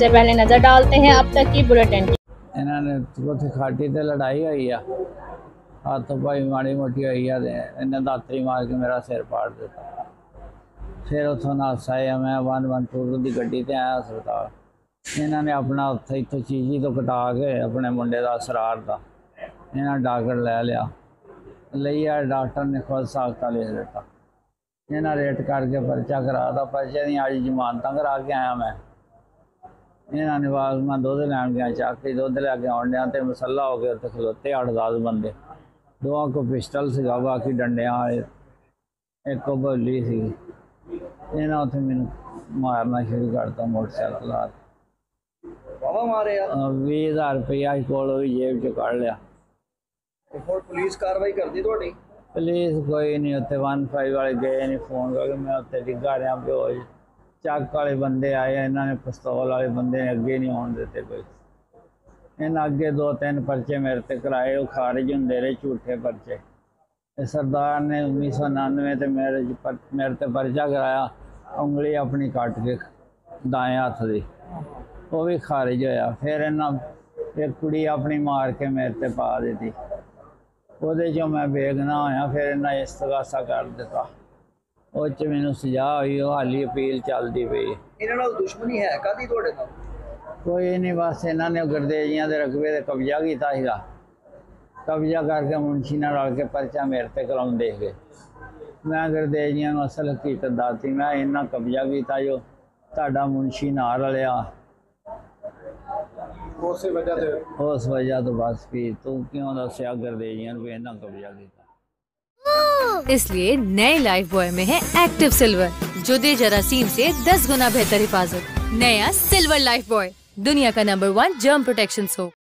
सबसे पहले नजर डालते हैं अब तक की बुलेटिन की। इन्होंने खाटी ते लड़ाई हुई है, हाथ भाई माड़ी मोटी हुई है, इन्हें दातरी मार के मेरा सिर पाड़ दिता। फिर उतों नासा आया, मैं 112 की गड्डी ते आया अस्पताल। इन्होंने अपना इतों चीज़ी तो कटा के अपने मुंडे का सरार का इन्हें डॉक्टर लै लिया, लिया डॉक्टर ने खुद साख्ता लिख दिता। इन्हें रेट करके पर्चा करा था, पर्चे दी अज जमानत करा के आया मैं। इन्होंने बाद मैं दुध लैन गया, चाकी दुध लैके आउन दिया तो मसला हो गया, उत्ते खलोते 8-10 बंदे, 2 को पिस्टल से बाकी डंडिया वाले, एक को बोली सी। इन्हें उत्थे मैनू मारना शुरू करता मोटरसाइकिल ला मारे 20,000 रुपया कोल जेब च कढ़ लिया। पुलिस कार्रवाई करती थोड़ी? पुलिस कोई नहीं, उत्ते 15 वाले गए नहीं, फोन करके मैं उत्ते डिग्गा रहा बेहोश। चक वाले बंदे आए, इन्होंने पिस्तौल वाले बंदे ने अगे नहीं आने देते कोई। इन्हें अगे 2-3 पर्चे मेरे ते कराए, वो खारिज होंदे रहे, झूठे पर्चे। सरदार ने 1999 ते मेरे ते पर्चा कराया, उंगली अपनी कट के दाएं हाथ की, वो भी खारिज होया। फिर इन्हें एक कुड़ी अपनी मार के मेरे ते पा दी, वो मैं बेगना होया। फिर इन्हें इस्तगासा कर दिता, उस मैनू सजा हुई, वो हाली अपील चलती पई। इन्हां दुश्मनी है कादी तुहाडे नाल? कोई नहीं, बस इन्होंने गुरदेजियां के रकबे से कब्जा किया, कब्जा करके मुंशी नाल रल के पर्चा मेरे ते कराउंदे गए। मैं गुरदेजियां नूं असल हकीकत दसती, मैं इन्ना कब्जा किया जो तुहाडा मुंशी ना रलिया, उस वजह तो बस भी तू क्यों दसिया गुरदेजियां नूं इन्ना कब्जा किया। इसलिए नए लाइफ बॉय में है एक्टिव सिल्वर, जो दे जरासीम से 10 गुना बेहतर हिफाजत। नया सिल्वर लाइफ बॉय, दुनिया का नंबर 1 जर्म प्रोटेक्शन सोप।